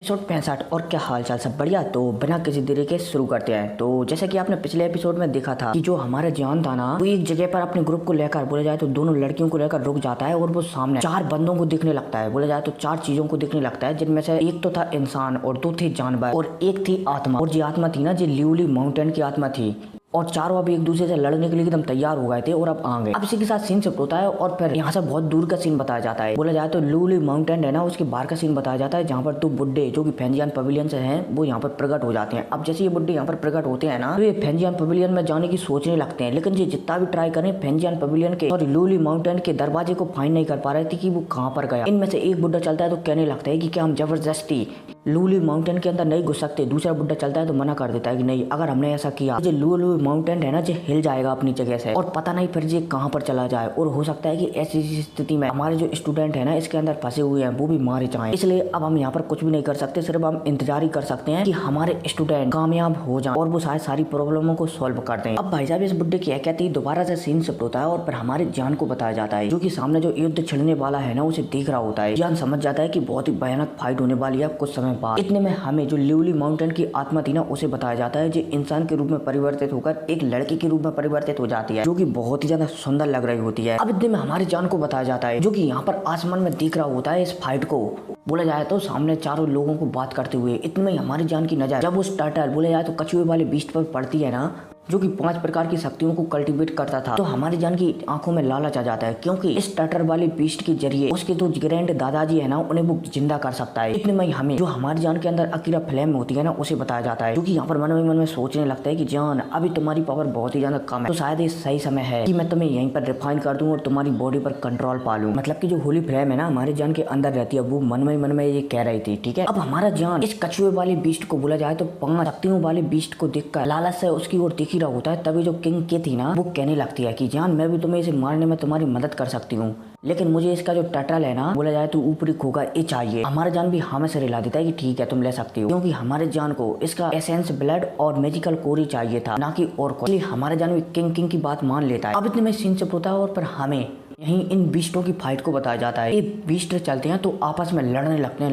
Episode 65। और क्या हाल चाल, सब बढ़िया। तो बिना किसी देरी के शुरू करते हैं। तो जैसे कि आपने पिछले एपिसोड में देखा था कि जो हमारा जान था ना, वो एक जगह पर अपने ग्रुप को लेकर बोला जाए तो दोनों लड़कियों को लेकर रुक जाता है और वो सामने चार बंदों को दिखने लगता है। बोला जाए तो चार चीजों को दिखने लगता है, जिनमें से एक तो था इंसान और दो थे जानवर और एक थी आत्मा। और जो आत्मा थी ना, जो ल्यूली माउंटेन की आत्मा थी। और चारों अब एक दूसरे से लड़ने के लिए एकदम तैयार हो गए थे और अब आ गए। अब इसी के साथ सीन शिफ्ट होता है और फिर यहाँ से बहुत दूर का सीन बताया जाता है। बोला जाए तो ल्यूली माउंटेन है ना, उसके बाहर का सीन बताया जाता है, जहाँ पर दो बुड्ढे जो कि फेंजियान पवेलियन से हैं, वो यहाँ पर प्रकट हो जाते हैं। अब जैसे ये बुड्ढे यहाँ पर प्रकट होते हैं ना, तो ये फेंजियान पवेलियन में जाने की सोचने लगते हैं, लेकिन ये जितना भी ट्राई करें फेंजियान पवेलियन के और ल्यूली माउंटेन के दरवाजे को फाइंड नहीं कर पा रहे थे कि वो कहाँ पर गया। इनमें से एक बुड्ढा चलता है तो कहने लगता है कि क्या हम जबरदस्ती लूली माउंटेन के अंदर नहीं घुस सकते। दूसरा बुड्ढा चलता है तो मना कर देता है कि नहीं, अगर हमने ऐसा किया जो लूली माउंटेन है ना, जो हिल जाएगा अपनी जगह से और पता नहीं फिर ये कहां पर चला जाए। और हो सकता है कि ऐसी स्थिति में हमारे जो स्टूडेंट है ना, इसके अंदर फंसे हुए हैं, वो भी मारे जाएं। इसलिए अब हम यहाँ पर कुछ भी नहीं कर सकते, सिर्फ हम इंतजार ही कर सकते हैं कि हमारे स्टूडेंट कामयाब हो जाए और वो शायद सारी प्रॉब्लमों को सॉल्व कर दें। अब भाई साहब इस बुड्ढे की कहती दोबारा से सीन शिफ्ट होता है और फिर हमारे जान को बताया जाता है, जो कि सामने जो युद्ध छिड़ने वाला है ना, उसे देख रहा होता है। जान समझ जाता है कि बहुत ही भयानक फाइट होने वाली है कुछ समय बाद। इतने में हमें जो ल्यूली माउंटेन की आत्मा थी ना, उसे बताया जाता है, जो इंसान के रूप में परिवर्तित होकर एक लड़की के रूप में परिवर्तित हो जाती है, जो कि बहुत ही ज्यादा सुंदर लग रही होती है। अब इतने में हमारे जान को बताया जाता है, जो कि यहाँ पर आसमान में दिख रहा होता है इस फाइट को। बोला जाए तो सामने चारों लोगों को बात करते हुए। इतने में हमारी जान की नजर जब उस टर्टल बोले जाए तो कछुए वाले बीस्ट पर पड़ती है ना, जो कि 5 प्रकार की शक्तियों को कल्टीवेट करता था, तो हमारी जान की आंखों में लालच आ जाता है, क्योंकि इस टटर वाले बीस्ट के जरिए उसके जो ग्रैंड दादाजी है ना, उन्हें वो जिंदा कर सकता है। इतने में हमें जो हमारी जान के अंदर अकीरा फ्लेम होती है ना, उसे बताया जाता है, जो कि यहाँ पर मन में सोचने लगता है कि जान अभी तुम्हारी पावर बहुत ही ज्यादा कम है, तो शायद ये सही समय है कि मैं तुम्हें यहीं पर रिफाइन कर दूं और तुम्हारी बॉडी पर कंट्रोल पा लूं। मतलब की जो होली फ्लेम है ना, हमारी जान के अंदर रहती है, वो मन में ये कह रही थी। ठीक है, अब हमारा जान इस कछुए वाले बीस्ट को बोला जाए तो 5 शक्तियों वाले बीस्ट को देखकर लालच से उसकी ओर देख ही रहा होता है। तभी जो किंग की थी ना, वो कहने लगती है कि जान मैं भी तुम्हें इसे मारने में तुम्हारी मदद कर सकती हूँ, लेकिन मुझे इसका जो टटल है ना, बोला जाए तो ऊपरी खोगा ये चाहिए। हमारा जान भी हमें से रिला देता है कि ठीक है तुम ले सकती हो, क्योंकि हमारे जान को इसका एसेंस ब्लड और मैजिकल कोर ही चाहिए था, ना कि और कोई। हमारे जान भी किंग की बात मान लेता है। अब इतने में सीन शिफ्ट होता है और फिर हमें यहीं इन बीस्टों की फाइट को बताया जाता है। ये बीस्ट चलते हैं तो आपस में लड़ने लगते हैं,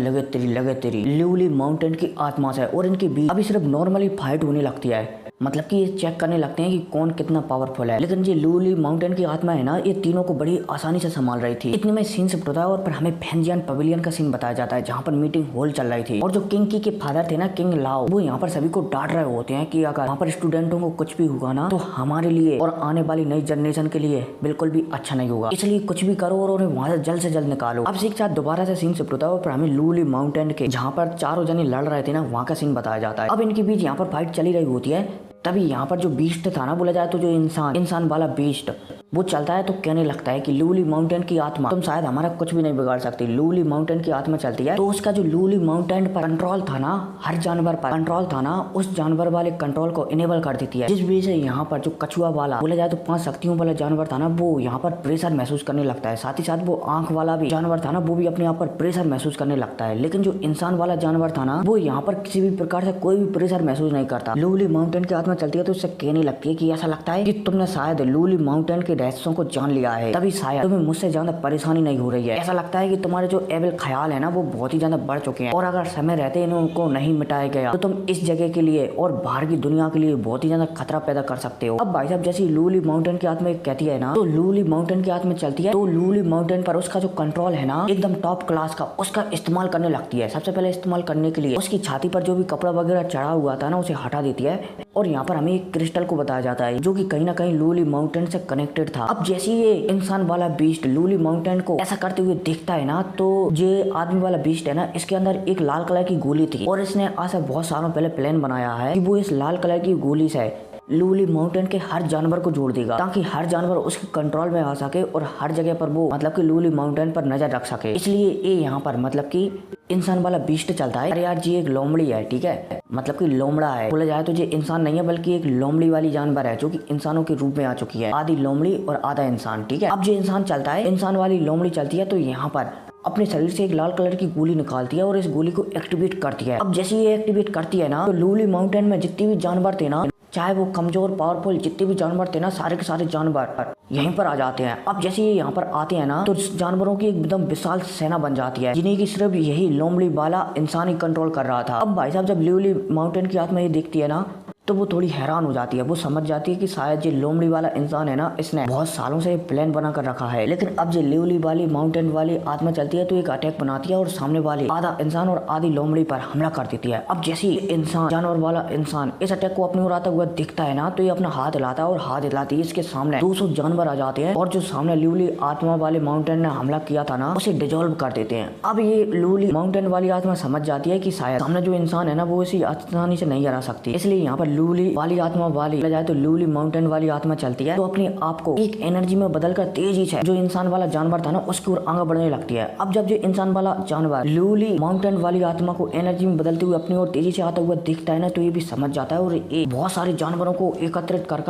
लगे तेरी ल्यूली माउंटेन की आत्मा से और इनके बीच अभी सिर्फ नॉर्मली फाइट होने लगती है। मतलब कि ये चेक करने लगते हैं कि कौन कितना पावरफुल है। लेकिन ये ल्यूली माउंटेन की आत्मा है ना, ये तीनों को बड़ी आसानी से संभाल रही थी। इतने में सीन शिफ्ट होता है और फिर हमें फेंजियान पवेलियन का सीन बताया जाता है, जहाँ पर मीटिंग हॉल चल रही थी और जो किंग के फादर थे ना, किंग लाओ, वो यहाँ पर सभी को डांट रहे होते हैं कि अगर वहाँ पर स्टूडेंटों को कुछ भी होगा ना, तो हमारे लिए और आने वाली नई जनरेशन के लिए बिल्कुल भी अच्छा नहीं होगा, इसलिए कुछ भी करो और उन्हें वहाँ से जल्द निकालो। अब एक साथ दोबारा से सीन शिफ्ट होता है और फिर हमें ल्यूली माउंटेन के जहाँ पर चारों जने लड़ रहे थे ना, वहाँ का सीन बताया जाता है। अब इनके बीच यहाँ पर फाइट चली रही होती है। तभी यहाँ पर जो बीस्ट था ना, बोला जाए तो जो इंसान वाला बीस्ट, वो चलता है तो कहने लगता है कि लूली माउंटेन की आत्मा, तुम शायद हमारा कुछ भी नहीं बिगाड़ सकती। लूली माउंटेन की आत्मा चलती है तो उसका जो लूली माउंटेन पर कंट्रोल था ना, हर जानवर पर कंट्रोल था ना, उस जानवर वाले कंट्रोल को इनेबल कर देती है, जिस वजह से यहाँ पर जो कछुआ वाला बोला जाए तो 5 शक्तियों वाला जानवर था ना, वो यहाँ पर प्रेशर महसूस करने लगता है। साथ ही साथ वो आंख वाला भी जानवर था ना, वो भी अपने आप पर प्रेशर महसूस करने लगता है। लेकिन जो इंसान वाला जानवर था ना, वो यहाँ पर किसी भी प्रकार से कोई भी प्रेशर महसूस नहीं करता। लूली माउंटेन की आत्मा चलती है तो उससे कहने लगती है कि ऐसा लगता है कि तुमने शायद लूली माउंटेन के रहस्यों को जान लिया है, तभी शायद तुम्हें मुझसे ज्यादा परेशानी नहीं हो रही है। ऐसा लगता है कि तुम्हारे जो एविल ख्याल है ना, वो बहुत ही ज्यादा बढ़ चुके हैं और अगर समय रहते इनको नहीं मिटाया गया तो तुम इस जगह के लिए और बाहर की दुनिया के लिए बहुत ही ज्यादा खतरा पैदा कर सकते हो। अब भाई साहब जैसी लूली माउंटेन की आत्मा कहती है ना, तो लूली माउंटेन की आत्मा चलती है तो लूली माउंटेन पर उसका जो कंट्रोल है ना, एकदम टॉप क्लास का, उसका इस्तेमाल करने लगती है। सबसे पहले इस्तेमाल करने के लिए उसकी छाती पर जो भी कपड़ा वगैरह चढ़ा हुआ था ना, उसे हटा देती है और यहाँ पर हमें एक क्रिस्टल को बताया जाता है, जो कि कहीं ना कहीं लूली माउंटेन से कनेक्टेड था। अब जैसे ये इंसान वाला बीस्ट लूली माउंटेन को ऐसा करते हुए देखता है ना, तो ये आदमी वाला बीस्ट है ना, इसके अंदर एक लाल कलर की गोली थी और इसने आज से बहुत सालों पहले प्लान बनाया है कि वो इस लाल कलर की गोली से लूली माउंटेन के हर जानवर को जोड़ देगा, ताकि हर जानवर उसके कंट्रोल में आ सके और हर जगह पर वो मतलब कि लूली माउंटेन पर नजर रख सके। इसलिए ये यहाँ पर मतलब कि इंसान वाला बीस्ट चलता है। अरे यार जी एक लोमड़ी है, ठीक है, मतलब कि लोमड़ा है। बोला जाए तो ये इंसान नहीं है बल्कि एक लोमड़ी वाली जानवर है, जो कि इंसानों के रूप में आ चुकी है, आधी लोमड़ी और आधा इंसान। ठीक है, अब जो इंसान चलता है, इंसान वाली लोमड़ी चलती है तो यहाँ पर अपने शरीर से एक लाल कलर की गोली निकालती है और इस गोली को एक्टिवेट करती है। अब जैसे ये एक्टिवेट करती है ना, तो लूली माउंटेन में जितने भी जानवर थे ना, चाहे वो कमजोर पावरफुल जितने भी जानवर थे ना, सारे के सारे जानवर यहीं पर आ जाते हैं। अब जैसे ये यहाँ पर आते हैं ना, तो जानवरों की एकदम विशाल सेना बन जाती है, जिन्हें की सिर्फ यही लोमड़ी वाला इंसान ही कंट्रोल कर रहा था। अब भाई साहब जब लिवली माउंटेन की आत्मा ये देखती है ना, तो वो थोड़ी हैरान हो जाती है। वो समझ जाती है कि शायद ये लोमड़ी वाला इंसान है ना, इसने बहुत सालों से प्लान बना कर रखा है। लेकिन अब जो लिवली वाली माउंटेन वाली आत्मा चलती है तो एक अटैक बनाती है और सामने वाले आधा इंसान और आधी लोमड़ी पर हमला कर देती है। अब जैसे इंसान जानवर वाला इंसान इस अटैक को अपनी ओर आता हुआ दिखता है ना, तो ये अपना हाथ हिलाता है और हाथ हिलाती है इसके सामने 200 जानवर आ जाते हैं और जो सामने लिवली आत्मा वाले माउंटेन ने हमला किया था ना, उसे डिजोल्व कर देते हैं। अब ये लिवली माउंटेन वाली आत्मा समझ जाती है कि शायद सामने जो इंसान है ना, वो इसी आसानी से नहीं हरा सकती। इसलिए यहाँ पर लिवली वाली आत्मा वाली जाए तो लिवली माउंटेन वाली आत्मा चलती है, तो अपने आप को एक एनर्जी में बदलकर तेजी से जो इंसान वाला जानवर था ना, उसकी ओर आगे बढ़ने लगती है। अब जब जो इंसान वाला जानवर लिवली माउंटेन वाली आत्मा को एनर्जी में बदलते हुए अपनी ओर तेजी से आता हुआ दिखता है ना, तो ये भी समझ जाता है और ये बहुत सारे जानवरों को एकत्रित कर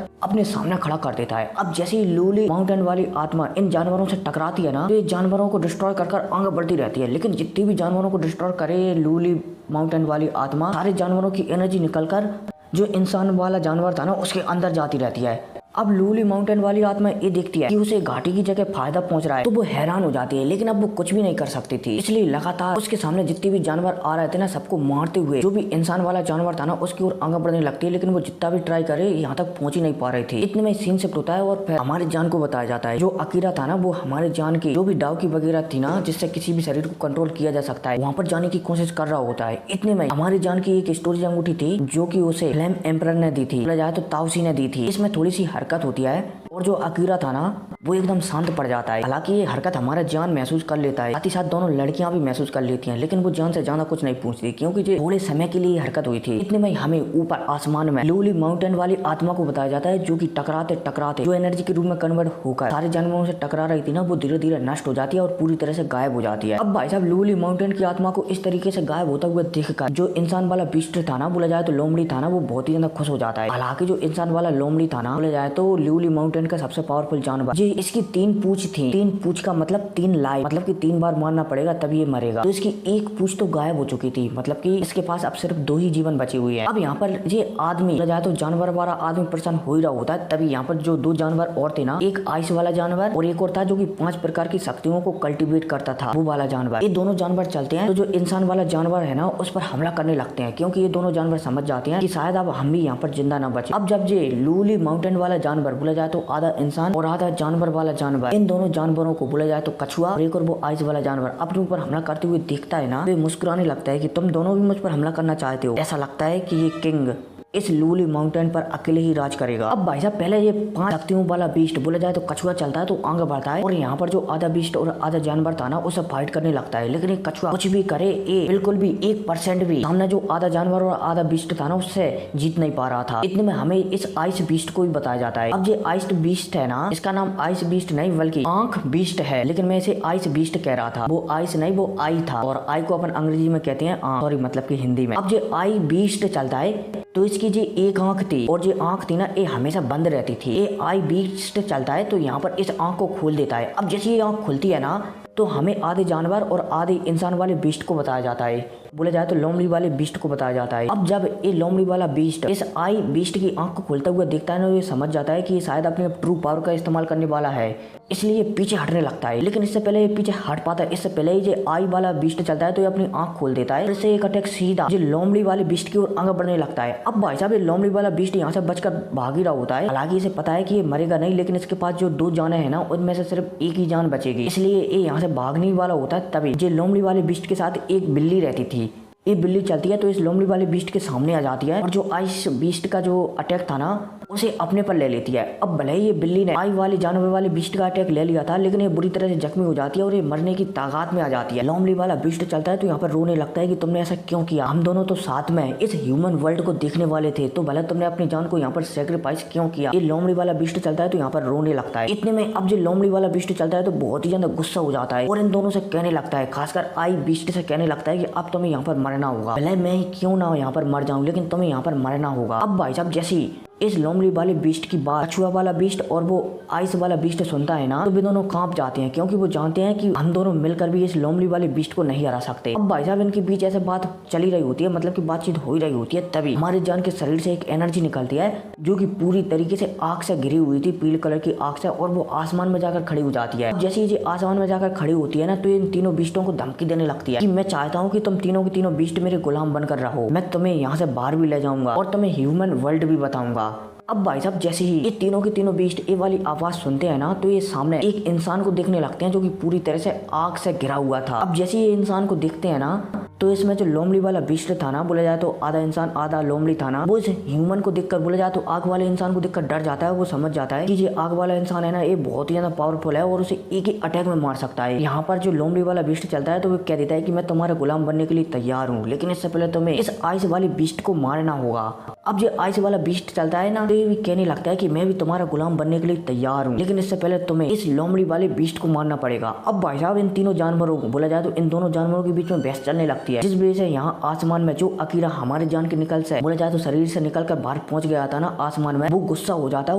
अपने सामने खड़ा कर देता है। अब जैसे ही लिवली माउंटेन वाली आत्मा इन जानवरों से टकराती है ना, तो ये जानवरों को डिस्ट्रॉय कर आगे बढ़ती रहती है। लेकिन जितनी भी जानवरों को डिस्ट्रॉय करे लिवली माउंटेन वाली आत्मा, सारे जानवरों की एनर्जी निकलकर जो इंसान वाला जानवर था ना, उसके अंदर जाती रहती है। अब लिवली माउंटेन वाली आत्मा ये देखती है कि उसे घाटी की जगह फायदा पहुंच रहा है, तो वो हैरान हो जाती है। लेकिन अब वो कुछ भी नहीं कर सकती थी, इसलिए लगातार उसके सामने जितने भी जानवर आ रहे थे ना, सबको मारते हुए जो भी इंसान वाला जानवर था ना, उसकी ओर आगे बढ़ने लगती है। लेकिन वो जितना भी ट्राई करे यहाँ तक पहुंच ही नहीं पा रही थी। इतने में सीन शिफ्ट होता है और फिर हमारे जान को बताया जाता है। जो अकीरा था ना, वो हमारे जान की जो भी डाव की वगैरह थी ना, जिससे किसी भी शरीर को कंट्रोल किया जा सकता है, वहाँ पर जाने की कोशिश कर रहा होता है। इतने में हमारी जान की एक स्टोरेज अंगूठी थी, जो की उसे फ्लेम एम्परर ने दी थी, जाए तो ताउसी ने दी थी। इसमें थोड़ी सी हरकत होती है और जो अकीरा था ना, वो एकदम शांत पड़ जाता है। हालांकि ये हरकत हमारा जान महसूस कर लेता है, साथ ही साथ दोनों लड़कियां भी महसूस कर लेती हैं, लेकिन वो जान से ज्यादा कुछ नहीं पूछती, क्योंकि जो थोड़े समय के लिए हरकत हुई थी। इतने में हमें ऊपर आसमान में लिवली माउंटेन वाली आत्मा को बताया जाता है, जो कि टकराते टकराते जो एनर्जी के रूप में कन्वर्ट होकर सारे जानवरों से टकरा रही थी ना, वो धीरे धीरे नष्ट हो जाती है और पूरी तरह से गायब हो जाती है। अब भाई साहब लिवली माउंटेन की आत्मा को इस तरीके से गायब होता हुआ देखकर जो इंसान वाला बिस्ट था ना, बोला जाए तो लोमड़ी था ना, वो बहुत ही ज्यादा खुश हो जाता है। हालांकि जो इंसान वाला लोमड़ी था ना, बोला जाए तो लिवली माउंटेन का सबसे पावरफुल जानवर, जी इसकी 3 पूंछ थी। 3 पूंछ का मतलब 3 लाइफ, मतलब कि 3 बार मारना पड़ेगा तभी ये मरेगा। तो इसकी एक पूंछ तो गायब हो चुकी थी, मतलब कि इसके पास अब सिर्फ 2 ही जीवन बचे हुए हैं। अब यहाँ पर ये आदमी जाए तो जानवर वाला आदमी परेशान हो ही रहा होता है, तभी यहाँ पर जो 2 जानवर और थे ना, एक आइस वाला जानवर और एक और था जो कि 5 प्रकार की शक्तियों को कल्टीवेट करता था, वो वाला जानवर। ये दोनों जानवर चलते हैं तो जो इंसान वाला जानवर है ना, उस पर हमला करने लगते हैं, क्योंकि ये दोनों जानवर समझ जाते हैं कि शायद अब हम भी यहाँ पर जिंदा न बचे। अब जब ये लिवली माउंटेन वाला जानवर, बोला जाए तो आधा इंसान और आधा जानवर वाला जानवर, इन दोनों जानवरों को बोला जाए तो कछुआ और एक और वो आइस वाला जानवर अपने ऊपर हमला करते हुए दिखता है ना, वे मुस्कुराने लगता है कि तुम दोनों भी मुझ पर हमला करना चाहते हो। ऐसा लगता है कि ये किंग इस लिवली माउंटेन पर अकेले ही राज करेगा। अब भाई साहब पहले ये 5 शक्तियों वाला बीस्ट, बोला जाए तो कछुआ चलता है तो आगे बढ़ता है, और यहाँ पर जो आधा बीस्ट और आधा जानवर था ना, उसे फाइट करने लगता है। लेकिन एक कछुआ कुछ भी करे, ये बिल्कुल भी 1% भी सामने जो आधा जानवर और आधा बीस्ट था ना, उससे जीत नहीं पा रहा था। इतने में हमें इस आइस बीस्ट को भी बताया जाता है। अब ये आइस बीस्ट है ना, इसका नाम आइस बीस्ट नहीं बल्कि आंख बीस्ट है, लेकिन मैं इसे आइस बीस्ट कह रहा था। वो आइस नहीं, वो आई था, और आई को अपन अंग्रेजी में कहते हैं आंख, सॉरी मतलब की हिंदी में। अब जो आई बीस्ट चलता है तो इसकी जी एक आंख थी, और जो आंख थी ना, ये हमेशा बंद रहती थी। ये आई बीस्ट चलता है तो यहाँ पर इस आंख को खोल देता है। अब जैसे ये आंख खुलती है ना, तो हमें आधे जानवर और आधे इंसान वाले बीस्ट को बताया जाता है, बोला जाए तो लोमड़ी वाले बीस्ट को बताया जाता है। अब जब ये लोमड़ी वाला बीस्ट इस आई बीस्ट की आंख को खोलता हुआ देखता है ना, ये समझ जाता है कि ये शायद अपने ट्रू पावर का इस्तेमाल करने वाला है, इसलिए ये पीछे हटने लगता है। लेकिन इससे पहले ये पीछे हट पाता है, इससे पहले ही जो आई वाला बीस्ट चलता है तो ये अपनी आंख खोल देता है, इससे एक अटैक सीधा जो लोमड़ी वाले बीस्ट की ओर आगे बढ़ने लगता है। अब भाई साहब ये लोमड़ी वाला बीस्ट यहाँ से बचकर भाग ही रहा होता है। हालांकि इसे पता है कि ये मरेगा नहीं, लेकिन इसके पास जो 2 जानें हैं ना, उनमें से सिर्फ एक ही जान बचेगी, इसलिए ये यहाँ से भागने वाला होता है। तभी जो लोमड़ी वाले बीस्ट के साथ एक बिल्ली रहती थी, ये बिल्ली चलती है तो इस लोमड़ी वाले बीस्ट के सामने आ जाती है, और जो आइस बीस्ट का जो अटैक था ना, उसे अपने पर ले लेती है। अब भले ही ये बिल्ली ने आई वाले जानवर वाले बीस्ट का अटैक ले लिया था, लेकिन ये बुरी तरह से जख्मी हो जाती है और ये मरने की ताकत में आ जाती है। लोमड़ी वाला बीस्ट चलता है तो यहाँ पर रोने लगता है कि तुमने ऐसा क्यों किया, हम दोनों तो साथ में इस ह्यूमन वर्ल्ड को देखने वाले थे, तो भले तुमने अपनी जान को यहाँ पर सेक्रीफाइस क्यों किया। ये लोमड़ी वाला बीस्ट चलता है तो यहाँ पर रोने लगता है। इतने में अब जो लोमड़ी वाला बीस्ट चलता है तो बहुत ही ज्यादा गुस्सा हो जाता है, और इन दोनों से कहने लगता है, खासकर आई बीस्ट से कहने लगता है कि अब तुम्हें यहाँ पर मरना होगा, भले मैं क्यों ना यहाँ पर मर जाऊं, लेकिन तुम्हें यहाँ पर मरना होगा। अब भाई साहब जैसी इस लोमड़ी वाले बीस्ट की बात कछुआ वाला बीस्ट और वो आइस वाला बीस्ट सुनता है ना, तो वे दोनों कांप जाते हैं, क्योंकि वो जानते हैं कि हम दोनों मिलकर भी इस लोमड़ी वाले बीस्ट को नहीं हरा सकते। अब भाई साहब इनके बीच ऐसे बात चली रही होती है, मतलब कि बातचीत हो ही रही होती है, तभी हमारे जान के शरीर से एक एनर्जी निकलती है जो कि पूरी तरीके से आग से घिरी हुई थी, पीले कलर की आग से, और वो आसमान में जाकर खड़ी हो जाती है। जैसे ये आसमान में जाकर खड़ी होती है ना, तो इन तीनों बीस्टों को धमकी देने लगती है कि मैं चाहता हूँ कि तुम तीनों के तीनों बीस्ट मेरे गुलाम बनकर रहो, मैं तुम्हें यहाँ से बाहर भी ले जाऊंगा और तुम्हें ह्यूमन वर्ल्ड भी बताऊंगा। अब भाई साहब जैसे ही ये तीनों के तीनों बीस्ट ये वाली आवाज सुनते हैं ना, तो ये सामने एक इंसान को देखने लगते हैं जो कि पूरी तरह से आग से घिरा हुआ था। अब जैसे ये इंसान को देखते हैं ना, तो इसमें जो लोमड़ी वाला बीस्ट था ना, बोला जाए तो आधा इंसान आधा लोमड़ी था ना, वो इस ह्यूमन को देखकर, बोला जाए तो आग वाले इंसान को देखकर डर जाता है। वो समझ जाता है कि ये आग वाला इंसान है ना, ये बहुत ही ज्यादा पावरफुल है और उसे एक ही अटैक में मार सकता है। यहाँ पर जो लोमड़ी वाला बीस्ट चलता है, तो वो कह देता है कि मैं तुम्हारे गुलाम बनने के लिए तैयार हूँ, लेकिन इससे पहले तुम्हें इस आइस वाले बीस्ट को मारना होगा। अब जो आइस वाला बीस्ट चलता है ना, तो ये भी कहने लगता है कि मैं भी तुम्हारा गुलाम बनने के लिए तैयार हूँ, लेकिन इससे पहले तुम्हें इस लोमड़ी वाले बीस्ट को मारना पड़ेगा। अब भाई साहब इन तीनों जानवरों को, बोला जाए तो इन दोनों जानवरों के बीच में बहस चलने लगती है, जिस वजह से यहाँ आसमान में जो अकीरा हमारे जान के निकल से, बोला जाए तो शरीर से निकल कर बाहर पहुंच गया था ना आसमान में, वो गुस्सा हो जाता है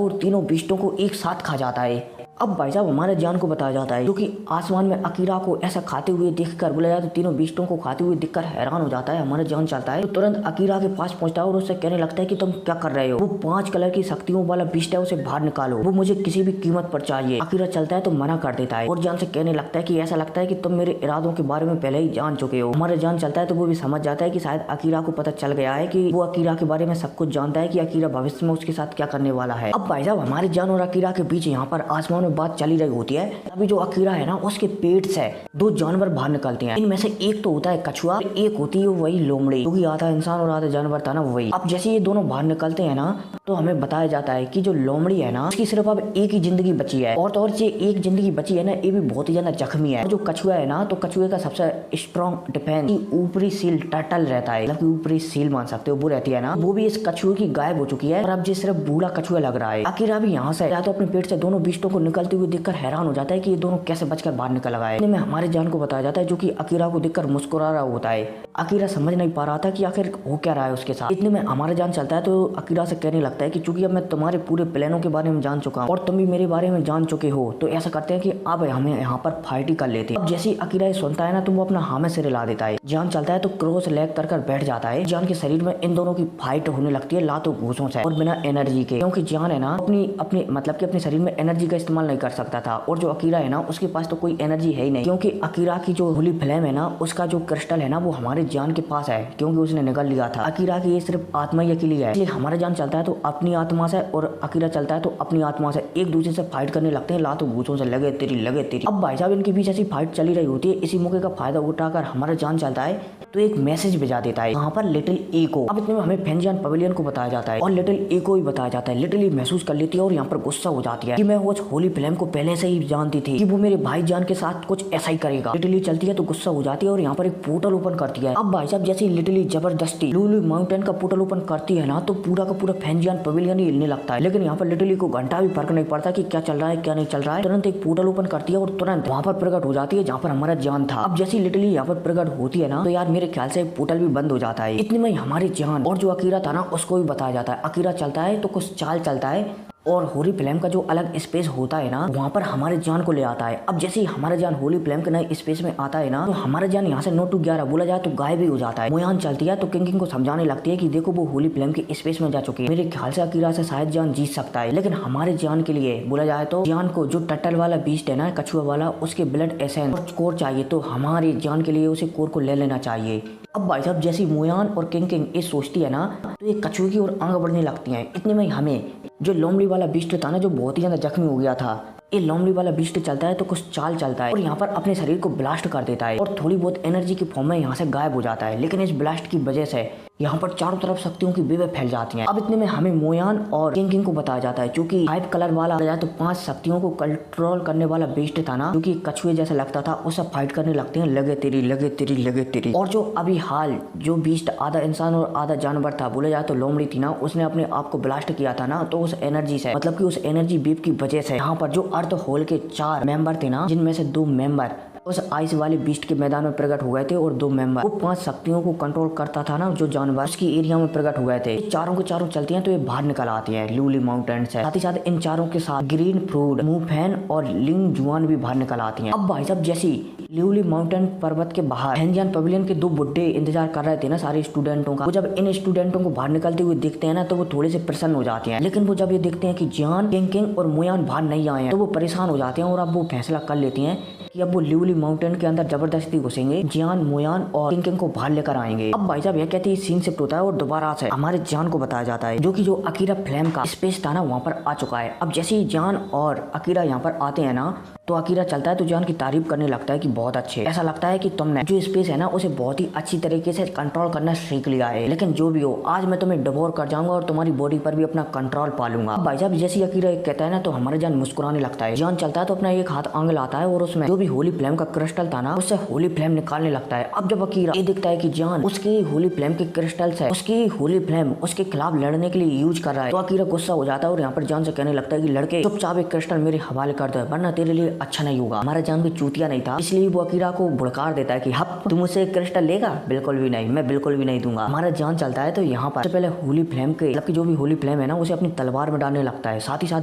और तीनों बीस्टों को एक साथ खा जाता है। अब भाई साहब हमारे जान को बताया जाता है, क्योंकि आसमान में अकीरा को ऐसा खाते हुए देखकर, बोला जाए तो तीनों बीस्टों को खाते हुए देखकर हैरान हो जाता है। हमारे जान चलता है तो तुरंत अकीरा के पास पहुंचता है और उससे कहने लगता है कि तुम क्या कर रहे हो, वो 5 कलर की शक्तियों वाला बीस्ट है, उसे बाहर निकालो, वो मुझे किसी भी कीमत पर चाहिए। अकीरा चलता है तो मना कर देता है और जान से कहने लगता है कि ऐसा लगता है कि तुम मेरे इरादों के बारे में पहले ही जान चुके हो। हमारे जान चलता है तो वो भी समझ जाता है कि शायद अकीरा को पता चल गया है, कि वो अकीरा के बारे में सब कुछ जानता है कि अकीरा भविष्य में उसके साथ क्या करने वाला है। अब भाई साहब हमारे जान और अकीरा के बीच यहाँ पर आसमान में बात चली रही होती है। अभी जो अकीरा है ना, उसके पेट से 2 जानवर बाहर निकलते हैं। इनमें से एक तो होता है कछुआ, एक होती है वही लोमड़ी, क्योंकि आधा इंसान और आधा जानवर था ना वही। अब जैसे ये दोनों बाहर निकलते हैं ना, तो हमें बताया जाता है कि जो लोमड़ी है ना, उसकी सिर्फ अब एक ही जिंदगी बची है, और तो और ये एक जिंदगी बची है ना, ये भी बहुत ही ज्यादा जख्मी है। और जो कछुआ है ना, तो कछुए का सबसे स्ट्रॉन्ग डिफेंस ऊपरी सील टर्टल रहता है, मतलब ऊपरी सील मान सकते हो, वो रहती है ना, वो भी इस कछुए की गायब हो चुकी है और अब ये सिर्फ बूढ़ा कछुआ लग रहा है। अकीरा भी यहाँ से या तो अपने पेट से दोनों बीस्टों को निकलते हुए देखकर हैरान हो जाता है कि ये दोनों कैसे बचकर बाहर निकल आए। इनमें हमारे जान को बताया जाता है, जो कि अकीरा को देखकर मुस्कुरा रहा होता है। अकीरा समझ नहीं पा रहा था कि आखिर हो क्या रहा है उसके साथ। इतने में हमारे जान चलता है तो अकीरा से कहने लगता है कि चूंकि अब मैं तुम्हारे पूरे प्लानों के बारे में जान चुका हूँ और तुम भी मेरे बारे में जान चुके हो, तो ऐसा करते हैं कि अब हमें यहाँ पर फाइट ही कर लेते हैं। अब जैसे अकीरा सुनता है ना, तो वो अपना हाथ सिर हिला देता है। जान चलता है तो क्रॉस लेग कर बैठ जाता है। जान के शरीर में इन दोनों की फाइट होने लगती है लातों घूसों से और बिना एनर्जी के, क्योंकि जान है ना अपनी मतलब कि अपने शरीर में एनर्जी का इस्तेमाल नहीं कर सकता था, और जो अकीरा है ना, उसके पास तो कोई एनर्जी है ही नहीं, क्योंकि अकीरा की जो होली फ्लेम है ना, उसका जो क्रिस्टल है ना, वो हमारे जान के पास है, क्योंकि उसने निकाल लिया था। अकीरा की ये सिर्फ आत्मा ही अकेली है, इसलिए हमारा जान चलता है तो अपनी आत्मा से और अकीरा चलता है तो अपनी आत्मा से एक दूसरे से फाइट करने लगते हैं, लातों घूसों से लगे तेरी। अब भाई साहब इनके बीच ऐसी फाइट चली रही होती है। इसी मौके का फायदा उठाकर हमारा जान चलता है तो एक मैसेज भेजा देता है वहाँ पर लिटिल एको। अब इतने में हमें फेंजियान पवेलियन को बताया जाता है और लिटिल एको ही बताया जाता है। लिटिल महसूस कर लेती है और यहाँ पर गुस्सा हो जाती है कि मैं वो होली फ्लेम को पहले से ही जानती थी कि वो मेरे भाई जान के साथ कुछ ऐसा ही करेगा। लिटिली चलती है तो गुस्सा हो जाती है और यहाँ पर एक पोर्टल ओपन करती है। अब भाई साहब जैसे लिटिली जबरदस्ती लुलु माउंटेन का पोर्टल ओपन करती है ना, तो पूरा का पूरा फेंजियान पवेलियन ही हिलने लगता है। लेकिन यहाँ पर लिटिली को घंटा भी फर्क नहीं पड़ता कि क्या चल रहा है क्या नहीं चल रहा है। तुरंत एक पोर्टल ओपन करती है और तुरंत वहाँ पर प्रकट हो जाती है जहाँ पर हमारा जान था। अब जैसी लिटिली यहाँ पर प्रकट होती है ना, तो यार मेरे ख्याल से पोर्टल भी बंद हो जाता है। इतने में हमारी जान और जो अकीरा था ना, उसको भी बताया जाता है। अकीरा चलता है तो कुछ चाल चलता है और होली फ्लेम का जो अलग स्पेस होता है ना, वहाँ पर हमारे जान को ले आता है। अब जैसे ही हमारा जान होली फ्लेम के नए स्पेस में आता है ना, तो हमारा जान यहाँ से 9 to 11 बोला जाए तो गायब ही हो जाता है। मोयान चलती है तो किंग को समझाने लगती है कि देखो वो होली फ्लेम के स्पेस में जा चुकी है। मेरे ख्याल से अकीरा से शायद जान जीत सकता है, लेकिन हमारे जान के लिए बोला जाए तो जान को जो टटल वाला बीस्ट है ना, कछुआ वाला, उसके ब्लड एसेंस और कोर चाहिए, तो हमारी जान के लिए उसे कोर को ले लेना चाहिए। अब भाई साहब जैसी मोयान और किंग ये सोचती है ना, तो ये कछुए की ओर आगे बढ़ने लगती है। इतने में हमें जो लोमड़ी वाला बीस्ट था ना, जो बहुत ही ज्यादा जख्मी हो गया था, ये लोमड़ी वाला बीस्ट चलता है तो कुछ चाल चलता है और यहाँ पर अपने शरीर को ब्लास्ट कर देता है और थोड़ी बहुत एनर्जी की फॉर्म में यहाँ से गायब हो जाता है। लेकिन इस ब्लास्ट की वजह से यहाँ पर चारों तरफ शक्तियों की वेव फैल जाती हैं। अब इतने में हमें मोयान और किंग को बताया जाता है, क्योंकि 5 कलर वाला जाए तो 5 शक्तियों को कंट्रोल करने वाला बीस्ट था ना, क्योंकि कछुए जैसा लगता था, उससे फाइट करने लगते हैं लगे तेरी। और जो अभी हाल जो बीस्ट आधा इंसान और आधा जानवर था, बोले जाए तो लोमड़ी थी ना, उसने अपने आप को ब्लास्ट किया था ना, तो उस एनर्जी से, मतलब कि उस एनर्जी वेव की वजह से यहाँ पर जो अर्थ होल के 4 मेंबर थे ना, जिनमें से 2 मेंबर उस आइस वाले बीस्ट के मैदान में प्रकट हो गए थे और 2 मेंबर वो 5 शक्तियों को कंट्रोल करता था ना जो जानवर उसकी एरिया में प्रकट हो गए थे। चारों के चारों चलती हैं तो ये बाहर निकल आती है ल्यूली माउंटेन से। साथ ही साथ इन चारों के साथ ग्रीन फ्रूट, मूफेन और लिंग जुआन भी बाहर निकल आती हैं। अब भाई साहब जैसी ल्यूली माउंटेन पर्वत के बाहर हेंजियन पवेलियन के 2 बुड्ढे इंतजार कर रहे थे ना सारे स्टूडेंटों का। वो जब इन स्टूडेंटों को बाहर निकलते हुए देखते हैं ना तो वो थोड़े से प्रसन्न हो जाते हैं। लेकिन वो जब ये देखते हैं कि जियान, किंग और मोयान बाहर नहीं आए हैं तो वो परेशान हो जाते हैं और अब वो फैसला कर लेती हैं कि अब वो ल्यूली माउंटेन के अंदर जबरदस्ती घुसेंगे, जियान, मोयान और किंग को बाहर लेकर आएंगे। अब भाई साहब यह कहते ही सीन शिफ्ट होता है और दोबारा से हमारे जान को बताया जाता है जो कि जो अकीरा फ्लेम का स्पेस था ना वहाँ पर आ चुका है। अब जैसे ही जान और अकीरा यहाँ पर आते हैं ना तो अकीरा चलता है तो जान की तारीफ करने लगता है कि बहुत अच्छे, ऐसा लगता है कि तुमने जो स्पेस है ना उसे बहुत ही अच्छी तरीके से कंट्रोल करना सीख लिया है। लेकिन जो भी हो आज मैं तुम्हें डिवोर कर जाऊंगा और तुम्हारी बॉडी पर भी अपना कंट्रोल पालूंगा। भाई साहब जैसे अकीरा एक कहता है ना तो हमारे जान मुस्कुराने लगता है। जान चलता है तो अपना एक हाथ आंग लाता है और उसमें जो भी होली फ्लेम का क्रिस्टल था ना उससे होली फ्लेम निकालने लगता है। अब जब अकीरा ये दिखता है कि जान उसकी होली फ्लेम के क्रिस्टल से उसकी होली फ्लेम उसके खिलाफ लड़ने के लिए यूज कर रहा है तो अकीरा गुस्सा हो जाता है और यहाँ पर जान से कहने लगता है कि लड़के चुपचाप एक क्रिस्टल मेरे हवाले कर दे वरना तेरे लिए अच्छा नहीं होगा। हमारा जान भी चूतिया नहीं था इसलिए वो अकीरा को भुड़कार देता है कि हप तुम मुझसे एक क्रिस्टल लेगा, बिल्कुल भी नहीं, मैं बिल्कुल भी नहीं दूंगा। हमारा जान चलता है तो यहाँ पर पहले होली फ्लेम के मतलब जो भी होली फ्लेम है ना उसे अपनी तलवार में डालने लगता है। साथ ही साथ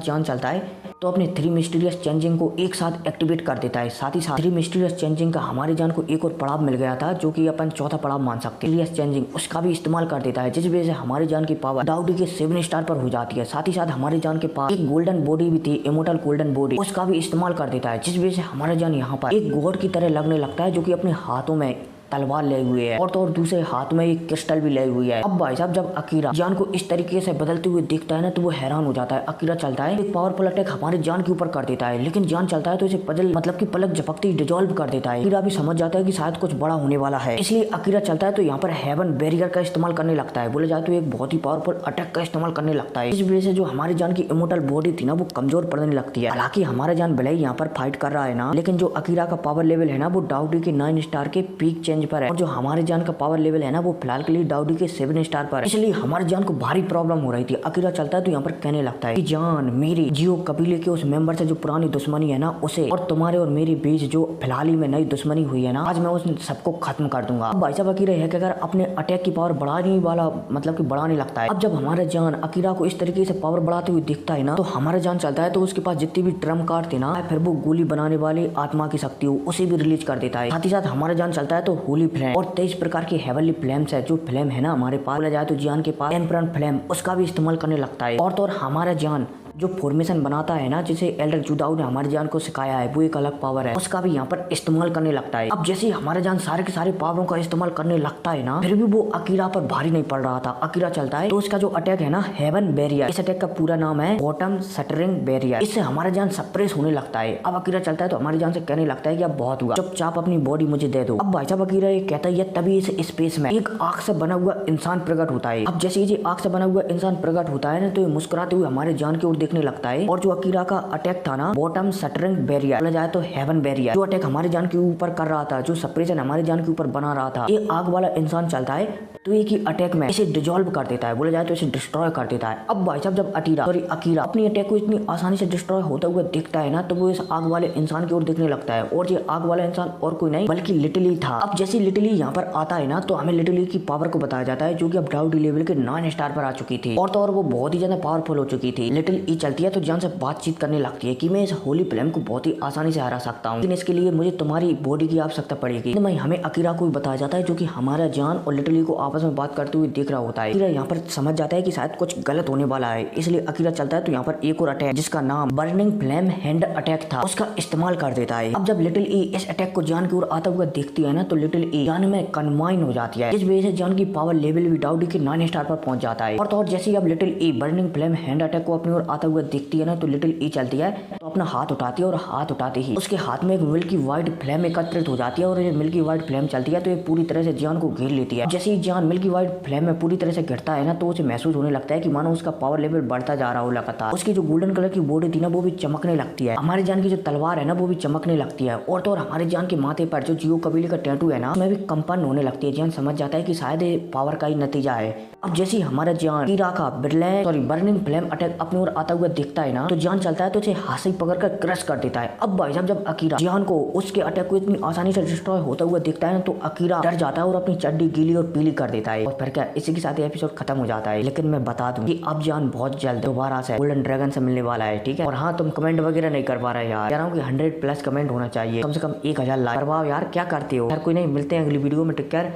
जान चलता है तो अपने 3 मिस्टीरियस चेंजिंग को एक साथ एक्टिवेट कर देता है। साथ ही साथ 3 मिस्टीरियस चेंजिंग का हमारे जान को एक और पड़ाव मिल गया था जो कि अपन चौथा पड़ाव मान सकते हैं। मिस्टीरियस चेंजिंग उसका भी इस्तेमाल कर देता है जिस वजह से हमारे जान की पावर डाउडी के 7 स्टार पर हो जाती है। साथ ही साथ हमारे जान के पास एक गोल्डन बॉडी भी थी, इमोर्टल गोल्डन बॉडी, उसका भी इस्तेमाल कर देता है जिस वजह से हमारा जान यहाँ पर एक गॉड की तरह लगने लगता है जो कि अपने हाथों में तलवार ले हुई है और तो और दूसरे हाथ में एक क्रिस्टल भी ले हुई है। अब भाई साहब जब अकीरा जान को इस तरीके से बदलते हुए देखता है ना तो वो हैरान हो जाता है। अकीरा चलता है एक पावरफुल अटैक हमारे जान के ऊपर कर देता है लेकिन जान चलता है तो इसे पजल मतलब कि पलक झपकते ही डिजोल्व कर देता है। अकीरा भी समझ जाता है कि शायद कुछ बड़ा होने वाला है इसलिए अकीरा चलता है तो यहाँ पर हेवन बैरियर का इस्तेमाल करने लगता है। बोले जाए तो एक बहुत ही पावरफुल अटैक का इस्तेमाल करने लगता है। इस वजह से जो हमारी जान की इमोर्टल बॉडी थी ना वो कमजोर पड़ने लगती है। हालांकि हमारा जान भले ही यहाँ पर फाइट कर रहा है ना लेकिन जो अकीरा का पावर लेवल है ना वो डाउडी के 9 स्टार के पीक चेंज पर है और जो हमारे जान का पावर लेवल है ना वो फिलहाल के लिए डाउडी के 7 स्टार पर है। इसलिए हमारे जान को भारी प्रॉब्लम हो रही थी। अकीरा चलता है तो यहाँ पर कहने लगता है कि जान मेरी जियो कबीले के उस मेंबर से जो पुरानी दुश्मनी है ना उसे और तुम्हारे और मेरे बीच जो फिलहाल ही में नई दुश्मनी हुई है ना आज मैं उस सबको खत्म कर दूंगा। अब भाई साहब अकीरा है अगर अपने अटैक की पावर बढ़ाने वाला मतलब की बढ़ाने लगता है। अब जब हमारा जान अकीरा को इस तरीके से पावर बढ़ाते हुए दिखता है ना तो हमारा जान चलता है तो उसके पास जितनी भी ट्रम्प कार्ड थे ना फिर वो गोली बनाने वाले आत्मा की शक्ति हो उसे भी रिलीज कर देता है। साथ ही साथ हमारा जान चलता है तो होली फ्लेम और 23 प्रकार की हेवनली फ्लेम्स है जो फ्लेम है ना हमारे पास बोला जाए तो जान के पास एम्परर फ्लेम उसका भी इस्तेमाल करने लगता है। और तो और हमारा जान जो फॉर्मेशन बनाता है ना जिसे एल्डर जुदाऊ ने हमारे जान को सिखाया है वो एक अलग पावर है उसका भी यहाँ पर इस्तेमाल करने लगता है। अब जैसे ही हमारे जान सारे के सारे पावरों का इस्तेमाल करने लगता है ना फिर भी वो अकीरा पर भारी नहीं पड़ रहा था। अकीरा चलता है तो उसका जो अटैक है ना हेवन बैरियर, इस अटैक का पूरा नाम है बॉटम शटरिंग बैरियर, इससे हमारा जान सप्रेस होने लगता है। अब अकीरा चलता है तो हमारी जान से कहने लगता है कि अब बहुत हुआ, चुपचाप अपनी बॉडी मुझे दे दो। अब भाई साहब अकीरा ये कहता है तभी इस स्पेस में एक आग से बना हुआ इंसान प्रकट होता है। अब जैसे ये आग से बना हुआ इंसान प्रकट होता है ना तो ये मुस्कुराते हुए हमारे जान की ओर देखने लगता है और जो अकीरा का अटैक था ना बॉटम शटरिंग बैरियर बोला जाए तो हेवन बैरियर, जो अटैक हमारे जान के ऊपर कर रहा था, जो सप्रेशन हमारे जान के ऊपर बना रहा था, ये आग वाला इंसान चलता है तो एक ही अटैक में इसे डिजोल्व कर देता है, बोला जाए तो इसे डिस्ट्रॉय कर देता है। अब भाई साहब जब अकीरा अपनी अटैक को इतनी आसानी से डिस्ट्रॉय होता हुआ दिखता है ना तो वो इस आग वाले इंसान की ओर देखने लगता है और ये आग वाला इंसान और कोई नहीं बल्कि लिटिली था। अब जैसे लिटिली यहाँ पर आता है ना तो हमें लिटिली की पावर को बताया जाता है जो कि अब डाउडी लेवल के 9 स्टार पर आ चुकी थी और तो और वो बहुत ही ज्यादा पावरफुल हो चुकी थी। लिटिल ई चलती है तो जान से बातचीत करने लगती है कि मैं इस होली फ्लेम को बहुत ही आसानी से हरा सकता हूँ लेकिन इसके लिए मुझे तुम्हारी बॉडी की आवश्यकता पड़ेगी। मैं हमें अकीरा को भी बताया जाता है जो कि हमारा जान और लिटिली को आपस में बात करते हुए देख रहा होता है। अकीरा यहाँ पर समझ जाता है कि शायद कुछ गलत होने वाला है इसलिए अकीरा चलता है तो यहाँ पर एक और अटैक जिसका नाम बर्निंग फ्लेम हैंड अटैक था उसका इस्तेमाल कर देता है। अब जब लिटिल ई इस अटैक को जान की ओर आता हुआ देखती है ना तो लिटिल ई जान में कन्वाइन हो जाती है, इस वजह से जान की पावर लेवल भी डाउडी के 9 स्टार पर पहुंच जाता है। और तो और जैसे ही अब लिटिल ई बर्निंग फ्लेम हैंड अटैक को अपनी ओर आता हुआ देखती है ना तो लिटिल ई चलती है तो अपना हाथ उठाती है और हाथ उठाते ही उसके हाथ में एक मिल्की व्हाइट फ्लेम एकत्रित हो जाती है और ये मिल्की व्हाइट फ्लेम चलती है तो ये पूरी तरह से जान को घेर लेती है। जैसे ही जान मिल्की व्हाइट फ्लेम में पूरी तरह से घिरता है ना तो उसे महसूस होने लगता है कि मानो उसका पावर लेवल बढ़ता जा रहा हो लगातार। उसकी जो गोल्डन कलर की बॉडी थी ना वो भी चमकने लगती है, हमारे जान की जो तलवार है ना वो भी चमकने लगती है और तो और हमारे जान के माथे पर जो जियो कबीले का टैटू है ना उसमें भी कंपन होने लगती है। जान समझ जाता है कि शायद ये पावर का ही नतीजा है। अब जैसे ही हमारा जान अकीरा का बर्निंग फ्लेम अटैक अपनी ओर आता हुआ दिखता है ना तो जान चलता है तो उसे हासिल पकड़कर क्रश कर देता है। अब भाई साहब जब अकीरा जियान को उसके अटैक को इतनी आसानी से डिस्ट्रॉय होता हुआ दिखता है तो अकीरा डर जाता है और अपनी चड्डी गीली और पीली कर देता है। और फिर क्या इसी के साथ एपिसोड खत्म हो जाता है। लेकिन मैं बता दूं कि अब जियान बहुत जल्द दोबारा से गोल्डन ड्रैगन से मिलने वाला है, ठीक है। और हाँ, तुम कमेंट वगैरह नहीं कर पा रहे यार, कह रहा हूँ कि 100+ कमेंट होना चाहिए, कम से कम 1000 लाइक करवाओ यार, क्या करते हो यार। कोई नहीं, मिलते हैं अगली वीडियो में, टेक केयर।